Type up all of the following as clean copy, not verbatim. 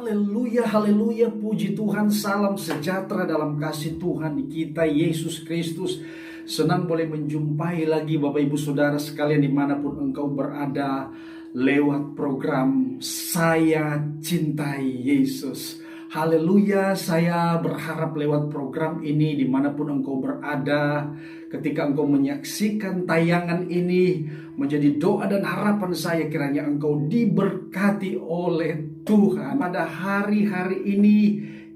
Haleluya, haleluya, puji Tuhan, salam sejahtera dalam kasih Tuhan kita Yesus Kristus. Senang boleh menjumpai lagi Bapak Ibu Saudara sekalian dimanapun engkau berada lewat program Saya Cintai Yesus. Haleluya, saya berharap lewat program ini dimanapun engkau berada, ketika engkau menyaksikan tayangan ini, menjadi doa dan harapan saya kiranya engkau diberkati oleh Tuhan. Pada hari-hari ini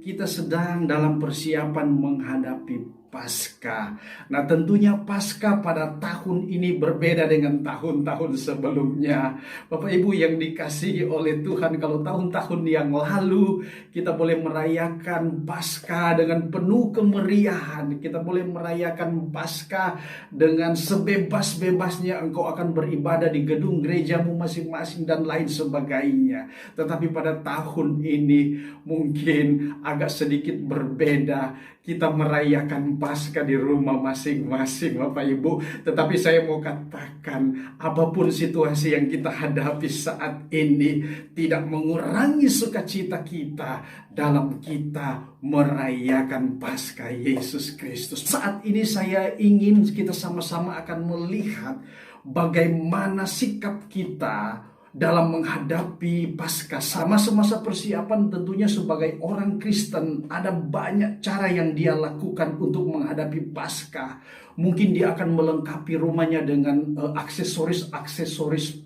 kita sedang dalam persiapan menghadapi Paskah. Nah, tentunya Paskah pada tahun ini berbeda dengan tahun-tahun sebelumnya. Bapak Ibu yang dikasihi oleh Tuhan, kalau tahun-tahun yang lalu kita boleh merayakan Paskah dengan penuh kemeriahan. Kita boleh merayakan Paskah dengan sebebas-bebasnya engkau akan beribadah di gedung gerejamu masing-masing dan lain sebagainya. Tetapi pada tahun ini mungkin agak sedikit berbeda. Kita merayakan Paskah di rumah masing-masing Bapak Ibu. Tetapi saya mau katakan, apapun situasi yang kita hadapi saat ini tidak mengurangi sukacita kita dalam kita merayakan Paskah Yesus Kristus. Saat ini saya ingin kita sama-sama akan melihat bagaimana sikap kita dalam menghadapi Paskah. Sama semasa persiapan tentunya sebagai orang Kristen ada banyak cara yang dia lakukan untuk menghadapi Paskah. Mungkin dia akan melengkapi rumahnya dengan aksesoris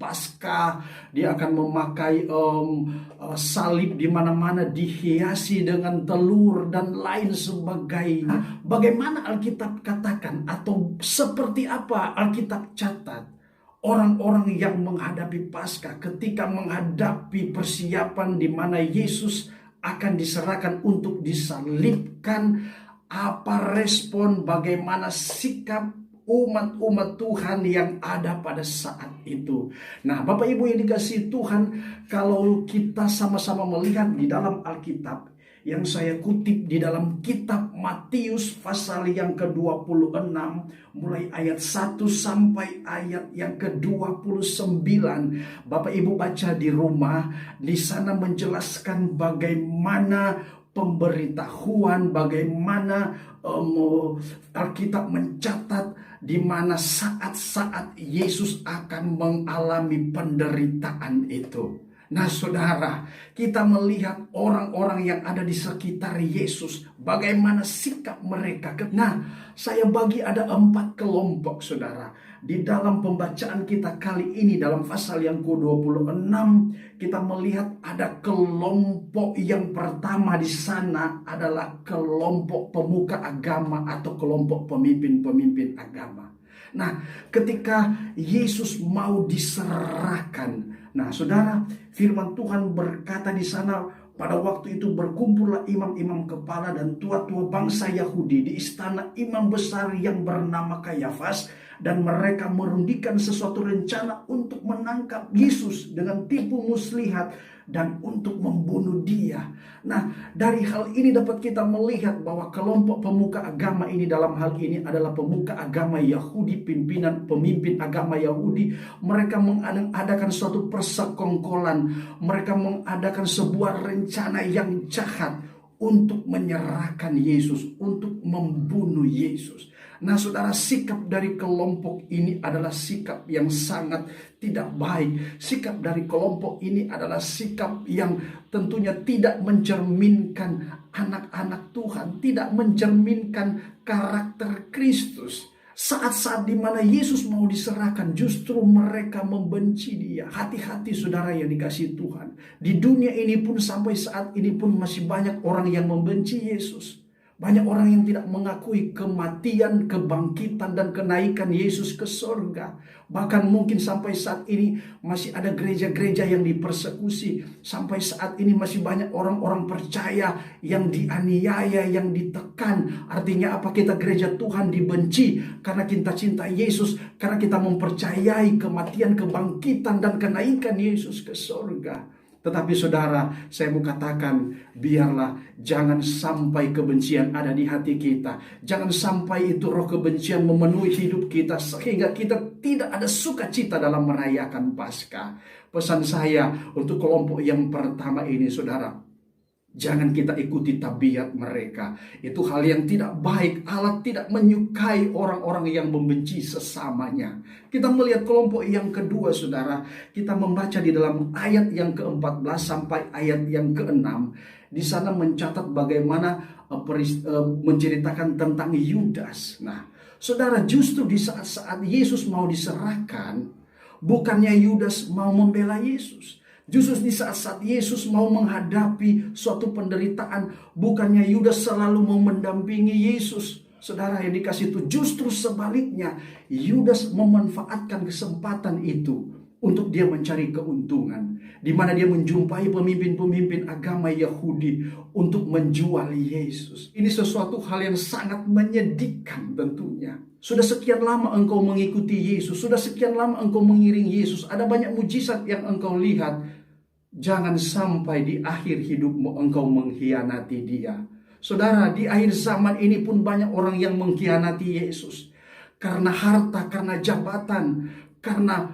Paskah. Dia akan memakai salib di mana-mana dihiasi dengan telur dan lain sebagainya. Bagaimana Alkitab katakan atau seperti apa Alkitab catat? Orang-orang yang menghadapi Paskah ketika menghadapi persiapan di mana Yesus akan diserahkan untuk disalibkan, apa respon, bagaimana sikap umat-umat Tuhan yang ada pada saat itu. Nah, Bapak Ibu yang dikasihi Tuhan, kalau kita sama-sama melihat di dalam Alkitab yang saya kutip di dalam kitab Matius pasal yang ke-26 mulai ayat 1 sampai ayat yang ke-29. Bapak Ibu baca di rumah, di sana menjelaskan bagaimana pemberitahuan, bagaimana Alkitab mencatat di mana saat-saat Yesus akan mengalami penderitaan itu. Nah saudara, kita melihat orang-orang yang ada di sekitar Yesus, bagaimana sikap mereka. Nah, saya bagi ada 4 kelompok saudara. Di dalam pembacaan kita kali ini dalam pasal yang ke-26, kita melihat ada kelompok yang pertama di sana adalah kelompok pemuka agama atau kelompok pemimpin-pemimpin agama. Nah, ketika Yesus mau diserahkan, nah saudara, firman Tuhan berkata di sana, pada waktu itu berkumpullah imam-imam kepala dan tua-tua bangsa Yahudi di istana imam besar yang bernama Kayafas, dan mereka merundingkan sesuatu rencana untuk menangkap Yesus dengan tipu muslihat dan untuk membunuh dia. Nah, dari hal ini dapat kita melihat bahwa kelompok pemuka agama ini dalam hal ini adalah pemuka agama Yahudi, pemimpin agama Yahudi. Mereka mengadakan suatu persekongkolan, mereka mengadakan sebuah rencana yang jahat untuk menyerahkan Yesus, untuk membunuh Yesus. Nah saudara, sikap dari kelompok ini adalah sikap yang sangat tidak baik. Sikap dari kelompok ini adalah sikap yang tentunya tidak mencerminkan anak-anak Tuhan, tidak mencerminkan karakter Kristus. Saat-saat di mana Yesus mau diserahkan, justru mereka membenci dia. Hati-hati saudara yang dikasihi Tuhan. Di dunia ini pun sampai saat ini pun masih banyak orang yang membenci Yesus. Banyak orang yang tidak mengakui kematian, kebangkitan, dan kenaikan Yesus ke sorga. Bahkan mungkin sampai saat ini masih ada gereja-gereja yang dipersekusi. Sampai saat ini masih banyak orang-orang percaya yang dianiaya, yang ditekan. Artinya apa? Kita gereja Tuhan dibenci karena kita cinta Yesus. Karena kita mempercayai kematian, kebangkitan, dan kenaikan Yesus ke sorga. Tetapi saudara, saya mau katakan, biarlah jangan sampai kebencian ada di hati kita. Jangan sampai itu roh kebencian memenuhi hidup kita sehingga kita tidak ada sukacita dalam merayakan Paskah. Pesan saya untuk kelompok yang pertama ini, saudara, jangan kita ikuti tabiat mereka. Itu hal yang tidak baik. Allah tidak menyukai orang-orang yang membenci sesamanya. Kita melihat kelompok yang kedua, saudara. Kita membaca di dalam ayat yang ke-14 sampai ayat yang ke-6. Di sana mencatat bagaimana menceritakan tentang Yudas. Nah, saudara, justru di saat-saat Yesus mau diserahkan, bukannya Yudas mau membela Yesus. Justru di saat-saat Yesus mau menghadapi suatu penderitaan, bukannya Yudas selalu mau mendampingi Yesus. Saudara yang dikasih itu, justru sebaliknya, Yudas memanfaatkan kesempatan itu untuk dia mencari keuntungan, di mana dia menjumpai pemimpin-pemimpin agama Yahudi untuk menjual Yesus. Ini sesuatu hal yang sangat menyedihkan tentunya. Sudah sekian lama engkau mengikuti Yesus, sudah sekian lama engkau mengiringi Yesus, ada banyak mujizat yang engkau lihat. Jangan sampai di akhir hidupmu engkau mengkhianati dia. Saudara, di akhir zaman ini pun banyak orang yang mengkhianati Yesus. Karena harta, karena jabatan, karena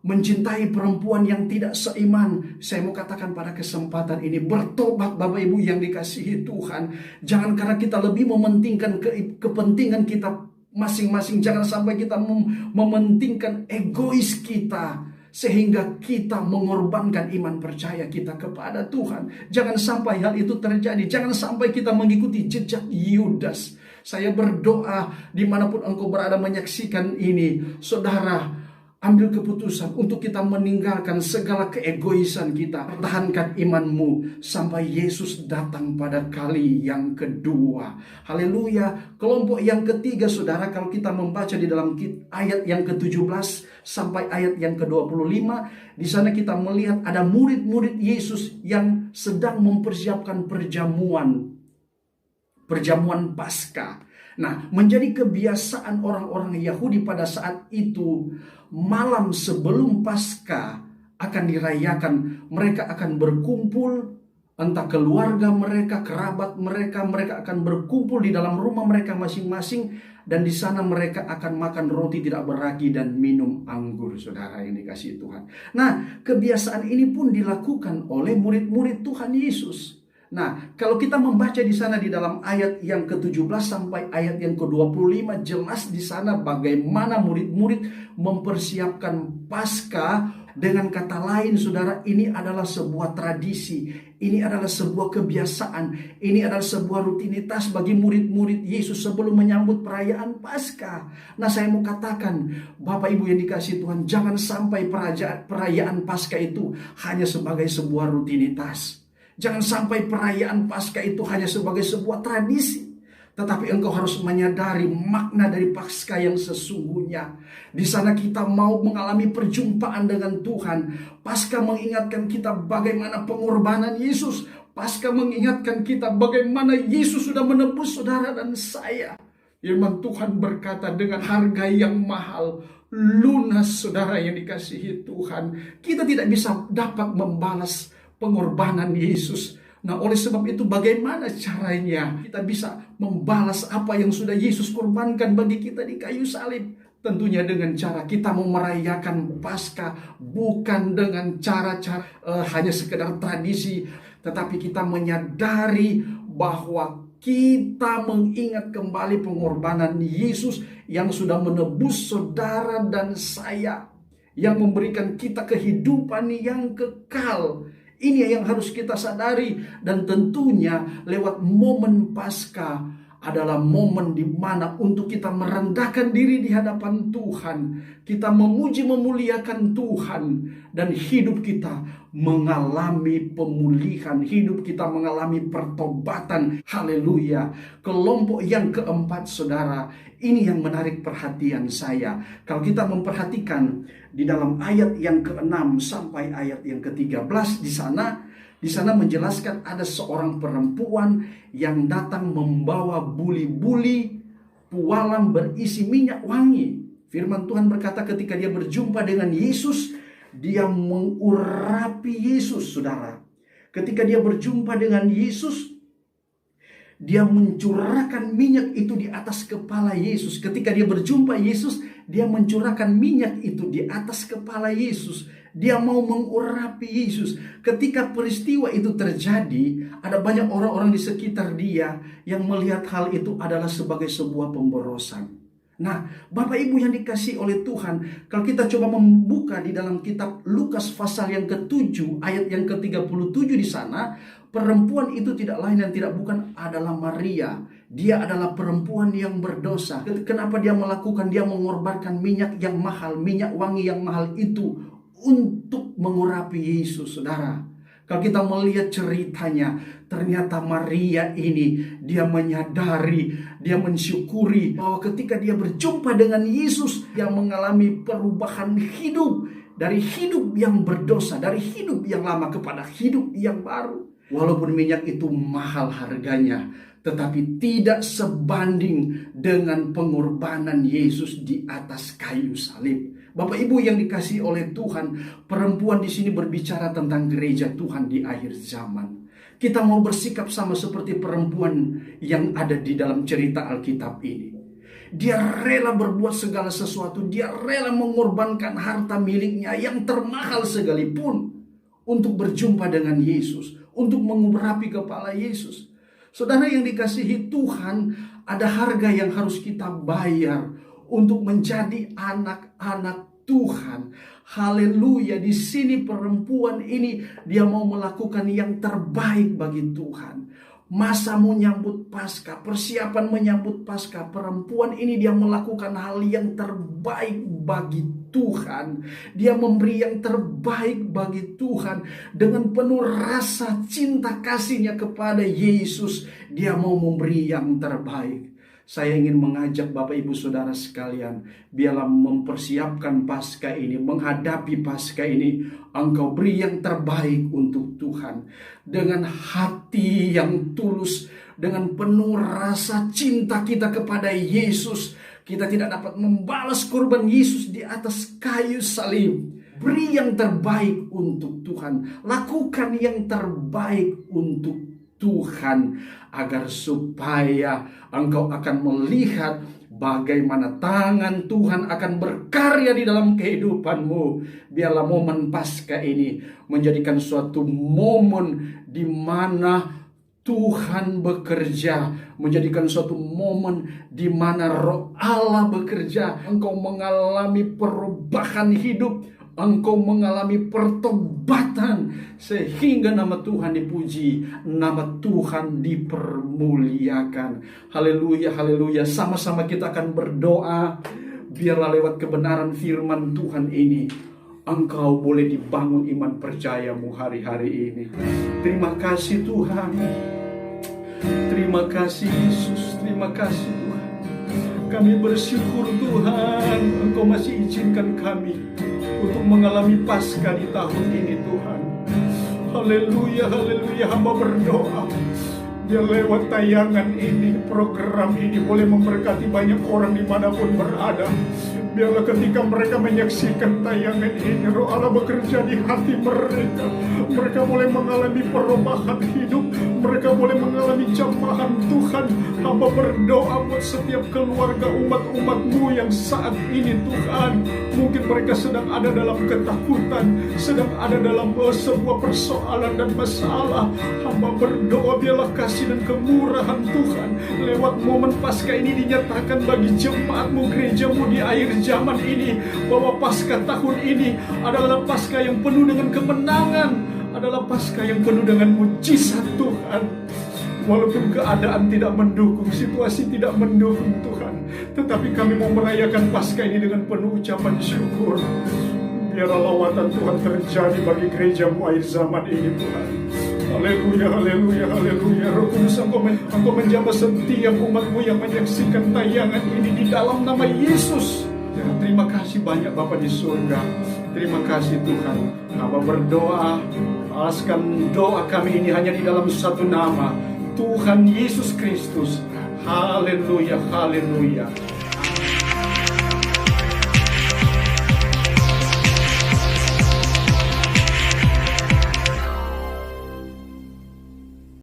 mencintai perempuan yang tidak seiman. Saya mau katakan pada kesempatan ini, bertobat Bapak Ibu yang dikasihi Tuhan. Jangan karena kita lebih mementingkan kepentingan kita masing-masing. Jangan sampai kita mementingkan egois kita, sehingga kita mengorbankan iman percaya kita kepada Tuhan. Jangan sampai hal itu terjadi. Jangan sampai kita mengikuti jejak Yudas. Saya berdoa dimanapun engkau berada menyaksikan ini, saudara, ambil keputusan untuk kita meninggalkan segala keegoisan kita. Pertahankan imanmu sampai Yesus datang pada kali yang kedua. Haleluya. Kelompok yang ketiga, saudara, kalau kita membaca di dalam ayat yang ke-17 sampai ayat yang ke-25, di sana kita melihat ada murid-murid Yesus yang sedang mempersiapkan perjamuan Paskah. Nah, menjadi kebiasaan orang-orang Yahudi pada saat itu, malam sebelum Paskah akan dirayakan, mereka akan berkumpul, entah keluarga mereka, kerabat mereka akan berkumpul di dalam rumah mereka masing-masing, dan di sana mereka akan makan roti tidak beragi dan minum anggur, saudara yang dikasihi Tuhan. Nah, kebiasaan ini pun dilakukan oleh murid-murid Tuhan Yesus. Nah, kalau kita membaca di sana di dalam ayat yang ke-17 sampai ayat yang ke-25, jelas di sana bagaimana murid-murid mempersiapkan Paskah. Dengan kata lain, saudara, ini adalah sebuah tradisi, ini adalah sebuah kebiasaan, ini adalah sebuah rutinitas bagi murid-murid Yesus sebelum menyambut perayaan Paskah. Nah, saya mau katakan, Bapak Ibu yang dikasihi Tuhan, jangan sampai perayaan Paskah itu hanya sebagai sebuah rutinitas. Jangan sampai perayaan Paskah itu hanya sebagai sebuah tradisi. Tetapi engkau harus menyadari makna dari Paskah yang sesungguhnya. Di sana kita mau mengalami perjumpaan dengan Tuhan. Paskah mengingatkan kita bagaimana pengorbanan Yesus. Paskah mengingatkan kita bagaimana Yesus sudah menebus saudara dan saya. Firman Tuhan berkata, dengan harga yang mahal, lunas, saudara yang dikasihi Tuhan. Kita tidak bisa dapat membalas pengorbanan Yesus. Nah, oleh sebab itu bagaimana caranya kita bisa membalas apa yang sudah Yesus korbankan bagi kita di kayu salib? Tentunya dengan cara kita mau merayakan Paskah, bukan dengan cara-cara hanya sekedar tradisi, tetapi kita menyadari bahwa kita mengingat kembali pengorbanan Yesus yang sudah menebus saudara dan saya, yang memberikan kita kehidupan yang kekal. Ini yang harus kita sadari, dan tentunya lewat momen Paskah adalah momen di mana untuk kita merendahkan diri di hadapan Tuhan, kita memuji memuliakan Tuhan, dan hidup kita mengalami pemulihan, hidup kita mengalami pertobatan. Haleluya. Kelompok yang keempat, saudara, ini yang menarik perhatian saya. Kalau kita memperhatikan di dalam ayat yang ke-6 sampai ayat yang ke-13, di sana menjelaskan ada seorang perempuan yang datang membawa buli-buli pualam berisi minyak wangi. Firman Tuhan berkata ketika dia berjumpa dengan Yesus, dia mengurapi Yesus, saudara. Ketika dia berjumpa dengan Yesus, dia mencurahkan minyak itu di atas kepala Yesus. Ketika dia berjumpa Yesus, dia mencurahkan minyak itu di atas kepala Yesus. Dia mau mengurapi Yesus. Ketika peristiwa itu terjadi, ada banyak orang-orang di sekitar dia yang melihat hal itu adalah sebagai sebuah pemborosan. Nah, Bapak Ibu yang dikasihi oleh Tuhan, kalau kita coba membuka di dalam kitab Lukas pasal yang ke-7, ayat yang ke-37 di sana, perempuan itu tidak lain dan tidak bukan adalah Maria. Dia adalah perempuan yang berdosa. Kenapa dia melakukan? Dia mengorbankan minyak yang mahal, minyak wangi yang mahal itu untuk mengurapi Yesus, saudara. Kalau kita melihat ceritanya, ternyata Maria ini, dia menyadari, dia mensyukuri bahwa ketika dia berjumpa dengan Yesus, dia mengalami perubahan hidup. Dari hidup yang berdosa, dari hidup yang lama kepada hidup yang baru. Walaupun minyak itu mahal harganya, tetapi tidak sebanding dengan pengorbanan Yesus di atas kayu salib. Bapak Ibu yang dikasihi oleh Tuhan, perempuan di sini berbicara tentang gereja Tuhan di akhir zaman. Kita mau bersikap sama seperti perempuan yang ada di dalam cerita Alkitab ini. Dia rela berbuat segala sesuatu, dia rela mengorbankan harta miliknya yang termahal sekalipun untuk berjumpa dengan Yesus, untuk mengurapi kepala Yesus. Saudara yang dikasihi Tuhan, ada harga yang harus kita bayar untuk menjadi anak-anak Tuhan. Haleluya. Di sini perempuan ini dia mau melakukan yang terbaik bagi Tuhan. Masa menyambut Paskah, persiapan menyambut Paskah, perempuan ini dia melakukan hal yang terbaik bagi Tuhan. Dia memberi yang terbaik bagi Tuhan dengan penuh rasa cinta kasihnya kepada Yesus. Dia mau memberi yang terbaik. Saya ingin mengajak Bapak Ibu Saudara sekalian, biarlah mempersiapkan Paskah ini, menghadapi Paskah ini, engkau beri yang terbaik untuk Tuhan. Dengan hati yang tulus, dengan penuh rasa cinta kita kepada Yesus, kita tidak dapat membalas korban Yesus di atas kayu salib. Beri yang terbaik untuk Tuhan, lakukan yang terbaik untuk Tuhan, agar supaya engkau akan melihat bagaimana tangan Tuhan akan berkarya di dalam kehidupanmu. Biarlah momen Paskah ini menjadikan suatu momen di mana Tuhan bekerja, menjadikan suatu momen di mana Roh Allah bekerja. Engkau mengalami perubahan hidup, engkau mengalami pertobatan, sehingga nama Tuhan dipuji, nama Tuhan dipermuliakan. Haleluya, haleluya. Sama-sama kita akan berdoa, biarlah lewat kebenaran firman Tuhan ini, engkau boleh dibangun iman percayamu hari-hari ini. Terima kasih Tuhan. Terima kasih Yesus. Terima kasih Tuhan. Kami bersyukur Tuhan, engkau masih izinkan kami untuk mengalami Paskah di tahun ini Tuhan. Haleluya, haleluya. Hamba berdoa, biar lewat tayangan ini, program ini boleh memberkati banyak orang dimanapun berada. Biarlah ketika mereka menyaksikan tayangan ini, Roh Allah bekerja di hati mereka. Mereka boleh mengalami perubahan hidup, mereka boleh mengalami jamahan Tuhan. Hamba berdoa buat setiap keluarga umat-umat-Mu yang saat ini Tuhan, mungkin mereka sedang ada dalam ketakutan, sedang ada dalam sebuah persoalan dan masalah. Hamba berdoa biarlah kasih dan kemurahan Tuhan lewat momen Paskah ini dinyatakan bagi jemaat-Mu, gereja-Mu di akhir zaman ini, bahwa Paskah tahun ini adalah Paskah yang penuh dengan kemenangan, adalah Paskah yang penuh dengan mujizat Tuhan. Walaupun keadaan tidak mendukung, situasi tidak mendukung Tuhan, tetapi kami mau merayakan Paskah ini dengan penuh ucapan syukur. Biarlah lawatan Tuhan terjadi bagi gereja-Mu akhir zaman ini Tuhan. Haleluya, haleluya, haleluya. Roh Kudus, Engkau menjamah setiap umat-Mu yang menyaksikan tayangan ini di dalam nama Yesus. Terima kasih banyak Bapa di surga. Terima kasih Tuhan. Hamba berdoa, alaskan doa kami ini hanya di dalam satu nama, Tuhan Yesus Kristus. Haleluya, haleluya.